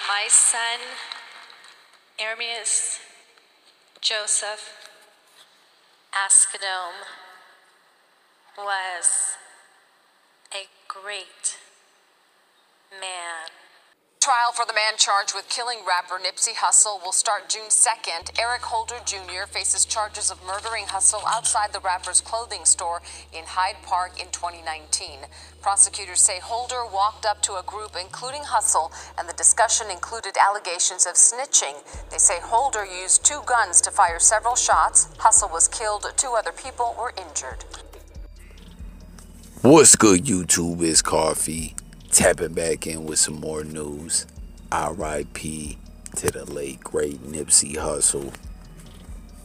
My son, Ermias Joseph Ascadome, was a great man. Trial for the man charged with killing rapper Nipsey Hussle will start June 2nd. Eric Holder Jr. faces charges of murdering Hussle outside the rapper's clothing store in Hyde Park in 2019. Prosecutors say Holder walked up to a group including Hussle, and the discussion included allegations of snitching. They say Holder used 2 guns to fire several shots. Hussle was killed. 2 other people were injured. What's good, YouTube? It's Coffee. Tapping back in with some more news. R.I.P. to the late great Nipsey Hussle.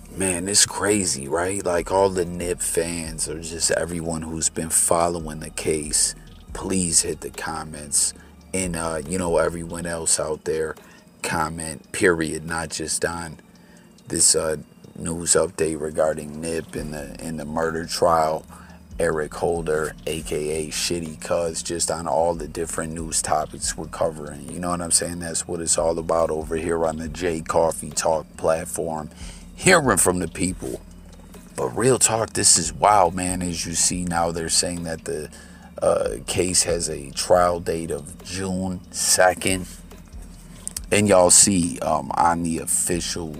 Man, it's crazy, right? Like, all the Nip fans, or just everyone who's been following the case, please hit the comments. And you know, everyone else out there, comment, period, not just on this news update regarding Nip in the murder trial. Eric Holder, aka Shitty Cuz, just on all the different news topics we're covering. You know what I'm saying? That's what it's all about over here on the J Coffee Talk platform. Hearing from the people. But real talk, this is wild, man. As you see now, they're saying that the case has a trial date of June 2nd. And y'all see on the official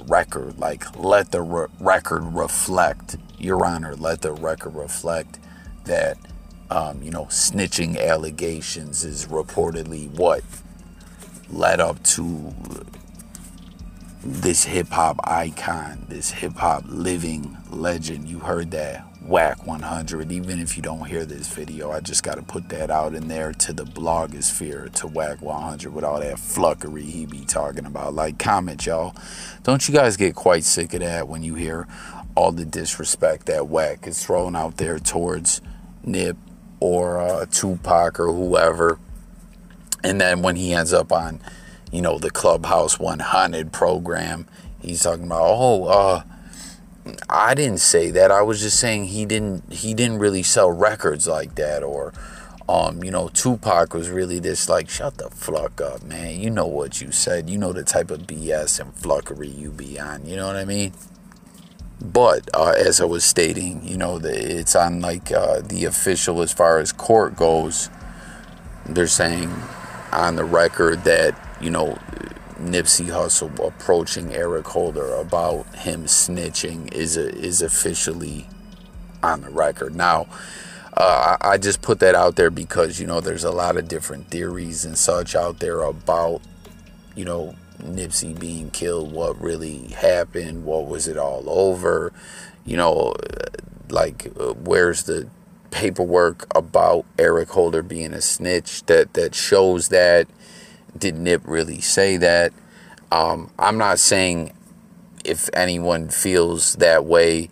record, like, let the record reflect, Your Honor, let the record reflect that, you know, snitching allegations is reportedly what led up to this hip-hop icon, this hip-hop living legend. You heard that, Whack 100. Even if you don't hear this video, I just got to put that out in there to the blogosphere, to Whack 100, with all that fluckery he be talking about. Like, comment, y'all. Don't you guys get quite sick of that when you hear all the disrespect that Whack is throwing out there towards Nip or Tupac or whoever? And then when he ends up on, you know, the Clubhouse 100 program, he's talking about, oh, I didn't say that. I was just saying he didn't really sell records like that. Or, you know, Tupac was really this. Like, shut the fuck up, man. You know what you said. You know the type of BS and fluckery you be on. You know what I mean? But as I was stating, you know, it's on like the official, as far as court goes. They're saying on the record that, you know, Nipsey Hussle approaching Eric Holder about him snitching is officially on the record. Now, I just put that out there because, you know, there's a lot of different theories and such out there about, you know, Nipsey being killed, what really happened, what was it all over, you know, like, where's the paperwork about Eric Holder being a snitch that shows that? Did Nip really say that? I'm not saying if anyone feels that way,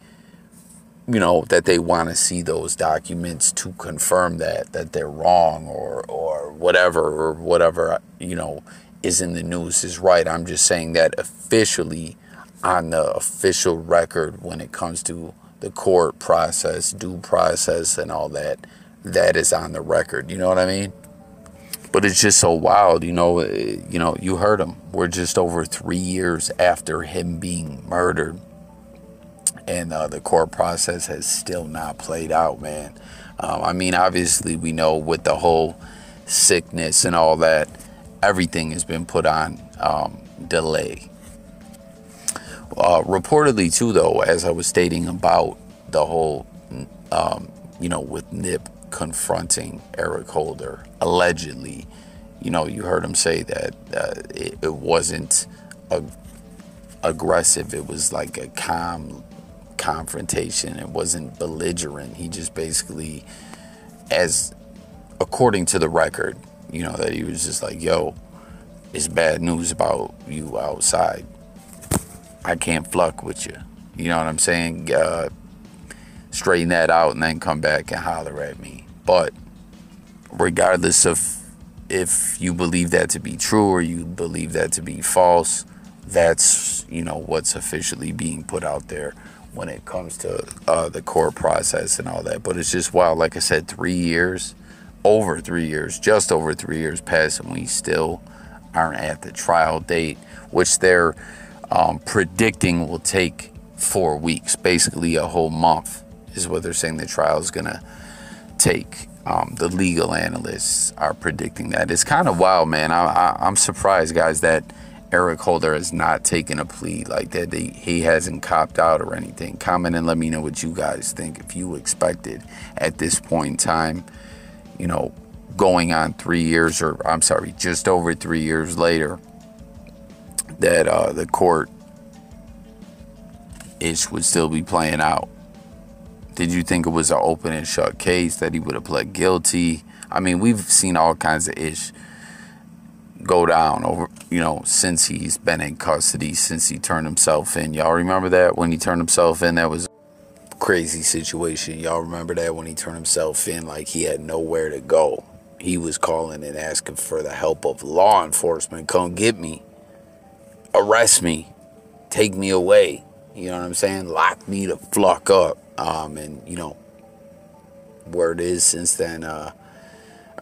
you know, that they want to see those documents to confirm that they're wrong or whatever, you know, is in the news is right. I'm just saying that officially, on the official record, when it comes to the court process, due process, and all that, that is on the record. You know what I mean? But it's just so wild, you know, you heard him. We're just over 3 years after him being murdered, and the court process has still not played out, man. I mean, obviously, we know with the whole sickness and all that, everything has been put on delay. Reportedly, too, though, as I was stating about the whole, you know, with Nip confronting Eric Holder, allegedly, you know, you heard him say that it wasn't aggressive. It was like a calm confrontation. It wasn't belligerent. He just basically, as according to the record, you know, that he was just like, yo, it's bad news about you outside. I can't fuck with you. You know what I'm saying? Straighten that out and then come back and holler at me. But regardless of if you believe that to be true or you believe that to be false, that's, you know, what's officially being put out there when it comes to the court process and all that. But it's just wild. Like I said, 3 years, over 3 years, just over 3 years passed, and we still aren't at the trial date, which they're predicting will take 4 weeks, basically a whole month is what they're saying the trial is gonna take. The legal analysts are predicting that. It's kind of wild, man. I'm surprised, guys, that Eric Holder has not taken a plea like that. He hasn't copped out or anything. Comment and let me know what you guys think. If you expected at this point in time, you know, going on 3 years, or I'm sorry, just over 3 years later, that the court ish would still be playing out. Did you think it was an open and shut case, that he would have pled guilty? I mean, we've seen all kinds of ish go down over, you know, since he's been in custody, since he turned himself in. Y'all remember that when he turned himself in? That was a crazy situation. Y'all remember that when he turned himself in, like he had nowhere to go. He was calling and asking for the help of law enforcement. Come get me, arrest me, take me away. You know what I'm saying? Lock me the fuck up. And you know, word is since then, or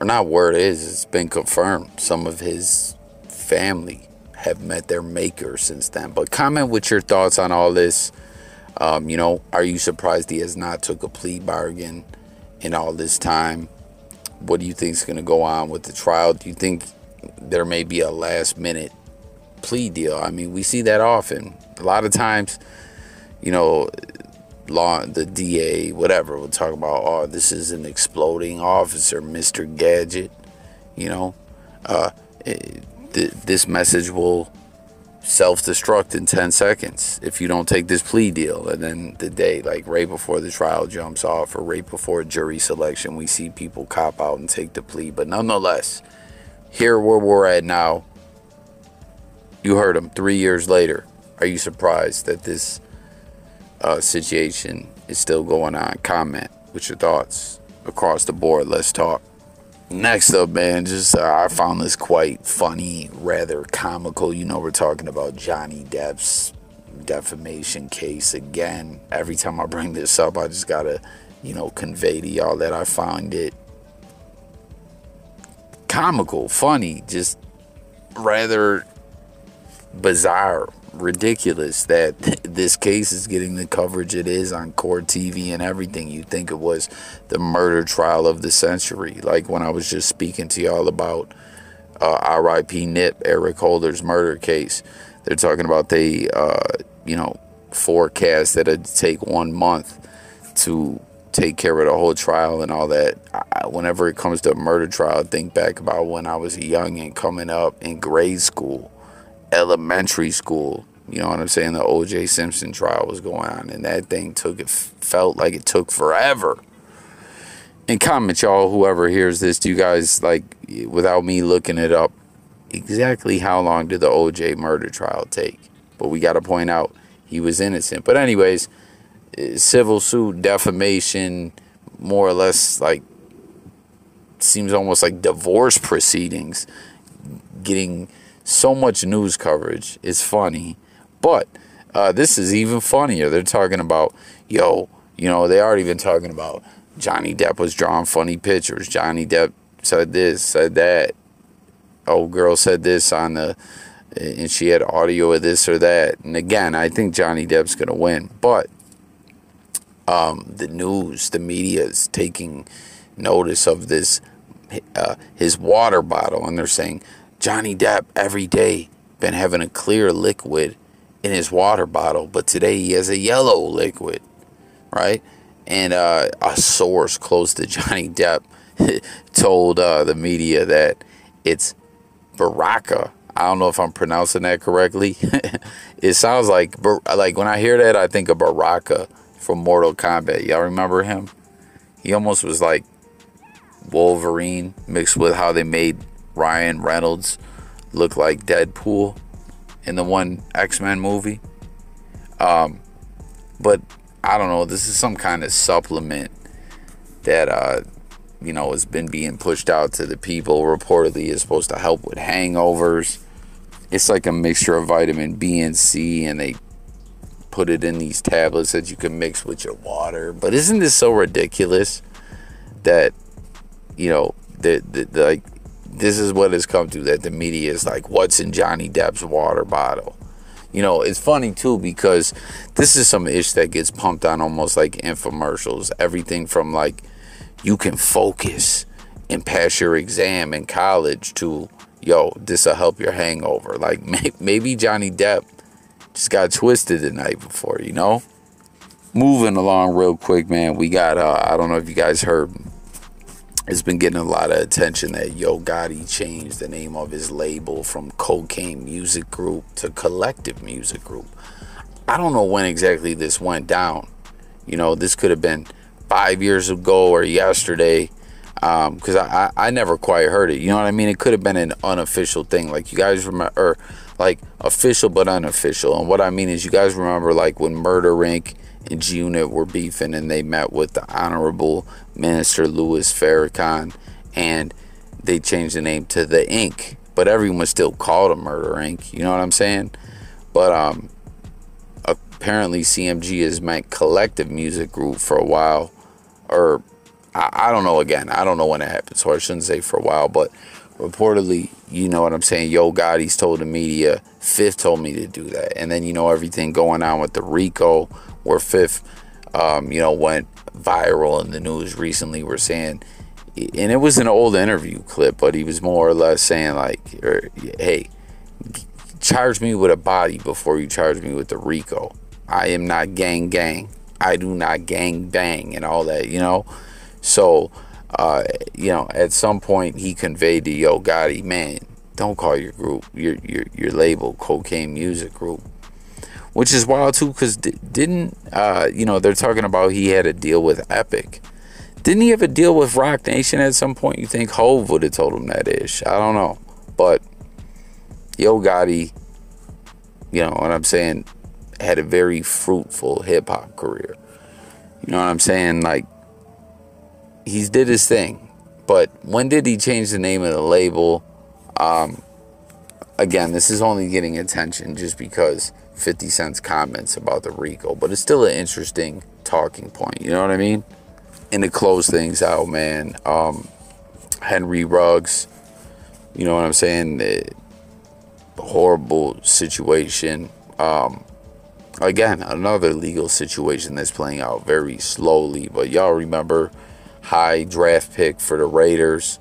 not word is, it's been confirmed, some of his family have met their maker since then. But comment with your thoughts on all this. You know, are you surprised he has not took a plea bargain in all this time? What do you think is going to go on with the trial? Do you think there may be a last minute plea deal? I mean, we see that often. A lot of times, you know, the DA, whatever, will talk about, oh, this is an exploding officer, Mr. Gadget. You know, this message will self-destruct in 10 seconds if you don't take this plea deal. And then the day, like right before the trial jumps off, or right before jury selection, we see people cop out and take the plea. But nonetheless, here where we're at now, you heard him 3 years later. Are you surprised that this situation is still going on? Comment with your thoughts across the board. Let's talk. Next up, man, just I found this quite funny, rather comical. You know, we're talking about Johnny Depp's defamation case again. Every time I bring this up, I just gotta, you know, convey to y'all that I find it comical, funny, just rather bizarre, ridiculous that this case is getting the coverage it is on court TV and everything. You think it was the murder trial of the century, like when I was just speaking to y'all about R.I.P. Nip, Eric Holder's murder case. They're talking about they you know, forecast that it'd take 1 month to take care of the whole trial and all that. Whenever it comes to a murder trial, I think back about when I was young and coming up in grade school, elementary school. You know what I'm saying? The O.J. Simpson trial was going on, and that thing felt like it took forever. And comment, y'all, whoever hears this, do you guys, like, without me looking it up, exactly how long did the O.J. murder trial take? But we got to point out he was innocent. But anyways, civil suit, defamation, more or less, like, seems almost like divorce proceedings, getting so much news coverage. Is funny. But this is even funnier. They're talking about, yo, you know, they already been talking about Johnny Depp was drawing funny pictures. Johnny Depp said this, said that. Old girl said this on the, and she had audio of this or that. And again, I think Johnny Depp's going to win. But the news, the media is taking notice of this, his water bottle. And they're saying, Johnny Depp every day been having a clear liquid in his water bottle, but today he has a yellow liquid, right? And a source close to Johnny Depp told the media that it's Baraka. I don't know if I'm pronouncing that correctly. It sounds like when I hear that, I think of Baraka from Mortal Kombat. Y'all remember him? He almost was like Wolverine mixed with how they made Ryan Reynolds look like Deadpool in the one X-Men movie. But I don't know, this is some kind of supplement that you know, has been being pushed out to the people. Reportedly is supposed to help with hangovers. It's like a mixture of vitamin B and C, and they put it in these tablets that you can mix with your water. But isn't this so ridiculous that, you know, like, this is what it's come to, that the media is like, what's in Johnny Depp's water bottle? You know, it's funny too, because this is some ish that gets pumped on almost like infomercials. Everything from like, you can focus and pass your exam in college, to, yo, this'll help your hangover. Like, maybe Johnny Depp just got twisted the night before, you know? Moving along real quick, man. We got, I don't know if you guys heard, it's been getting a lot of attention that Yo Gotti changed the name of his label from Cocaine Music Group to Collective Music Group. I don't know when exactly this went down. You know, this could have been 5 years ago or yesterday, because I never quite heard it. You know what I mean? It could have been an unofficial thing. Like, you guys remember, or like official but unofficial. And what I mean is, you guys remember like when Murder Inc. and G-Unit were beefing, and they met with the Honorable Minister Louis Farrakhan, and they changed the name to The Inc., but everyone still called them Murder Inc., you know what I'm saying? But apparently CMG has meant Collective Music Group for a while, or I don't know, again, I don't know when it happened, so I shouldn't say for a while, but reportedly, you know what I'm saying, Yo Gotti's told the media, Fifth told me to do that. And then, you know, everything going on with the RICO, where Fifth, you know, went viral in the news recently. We're saying, and it was an old interview clip, but he was more or less saying like, hey, charge me with a body before you charge me with the RICO. I am not gang. I do not gang bang and all that, you know? So, you know, at some point he conveyed to Yo Gotti, man, don't call your group, your label Cocaine Music Group. Which is wild too, because didn't, you know, they're talking about he had a deal with Epic. Didn't he have a deal with Roc Nation at some point? You think Hove would have told him that ish? I don't know. But Yo Gotti, you know what I'm saying, had a very fruitful hip-hop career. You know what I'm saying? Like, he's did his thing. But when did he change the name of the label? Again, this is only getting attention just because 50 Cent's comments about the RICO, but it's still an interesting talking point, you know what I mean? And to close things out, man, Henry Ruggs, you know what I'm saying, horrible situation. Again, another legal situation that's playing out very slowly, but y'all remember, high draft pick for the Raiders,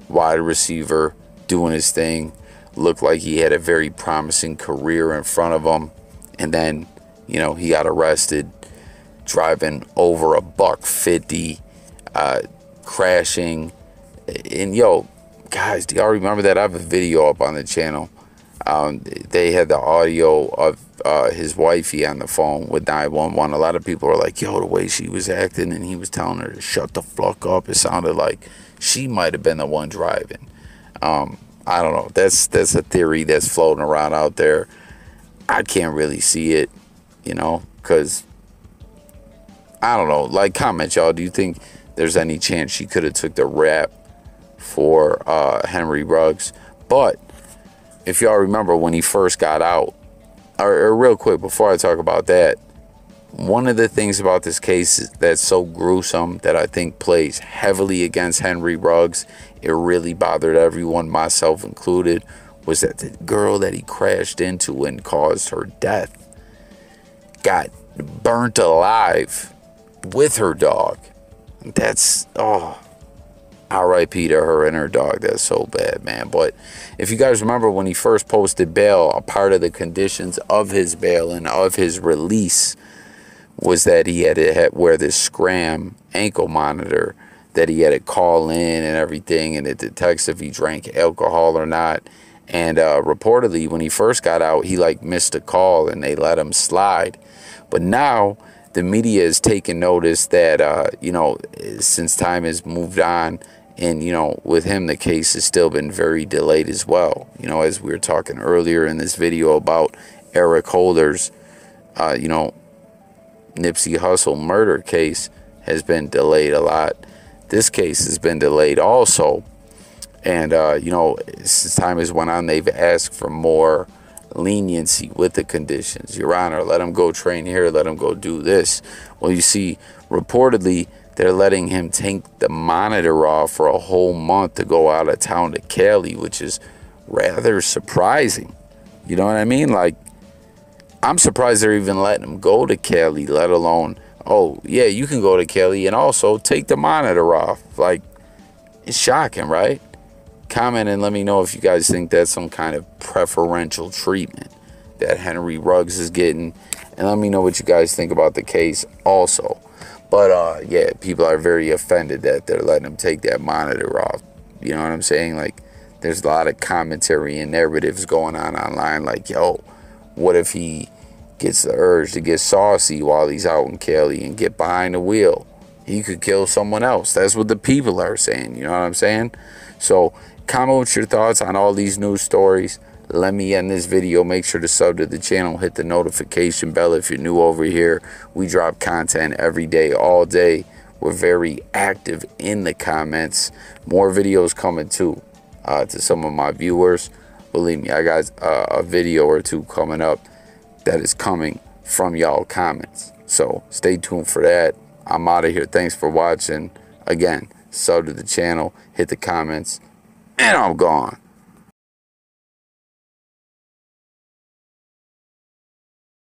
wide receiver, doing his thing, looked like he had a very promising career in front of him, and then, you know, he got arrested driving over $150, crashing. And yo, guys, do y'all remember that? I have a video up on the channel. They had the audio of his wifey on the phone with 911. A lot of people are like, yo, the way she was acting, and he was telling her to shut the fuck up. It sounded like she might have been the one driving. I don't know. That's a theory that's floating around out there. I can't really see it, you know, because I don't know. Like, comment, y'all. Do you think there's any chance she could have took the rap for Henry Ruggs? But if y'all remember when he first got out, or real quick before I talk about that, one of the things about this case that's so gruesome that I think plays heavily against Henry Ruggs, it really bothered everyone, myself included, was that the girl that he crashed into and caused her death got burnt alive with her dog. That's, oh, R.I.P. to her and her dog. That's so bad, man. But if you guys remember when he first posted bail, a part of the conditions of his bail and of his release was that he had to wear this Scram ankle monitor, that he had to call in and everything, and it detects if he drank alcohol or not. And reportedly, when he first got out, he like missed a call and they let him slide. But now the media has taken notice that, you know, since time has moved on, and, you know, with him, the case has still been very delayed as well. You know, as we were talking earlier in this video about Eric Holder's, you know, Nipsey Hussle murder case has been delayed a lot. This case has been delayed also. And, you know, since time has went on, they've asked for more leniency with the conditions. Your Honor, let him go train here, let him go do this. Well, you see, reportedly, they're letting him take the monitor off for a whole month to go out of town to Cali, which is rather surprising. You know what I mean? Like, I'm surprised they're even letting him go to Cali, let alone, oh, yeah, you can go to Cali and also take the monitor off. Like, it's shocking, right? Comment and let me know if you guys think that's some kind of preferential treatment that Henry Ruggs is getting. And let me know what you guys think about the case also. But, yeah, people are very offended that they're letting him take that monitor off. You know what I'm saying? Like, there's a lot of commentary and narratives going on online. Like, yo, what if he gets the urge to get saucy while he's out in Cali and get behind the wheel? He could kill someone else. That's what the people are saying. You know what I'm saying? So, comment with your thoughts on all these news stories. Let me end this video. Make sure to sub to the channel. Hit the notification bell if you're new over here. We drop content every day, all day. We're very active in the comments. More videos coming too to some of my viewers. Believe me, I got a video or two coming up that is coming from y'all comments. So stay tuned for that. I'm out of here. Thanks for watching. Again, sub to the channel. Hit the comments. And I'm gone.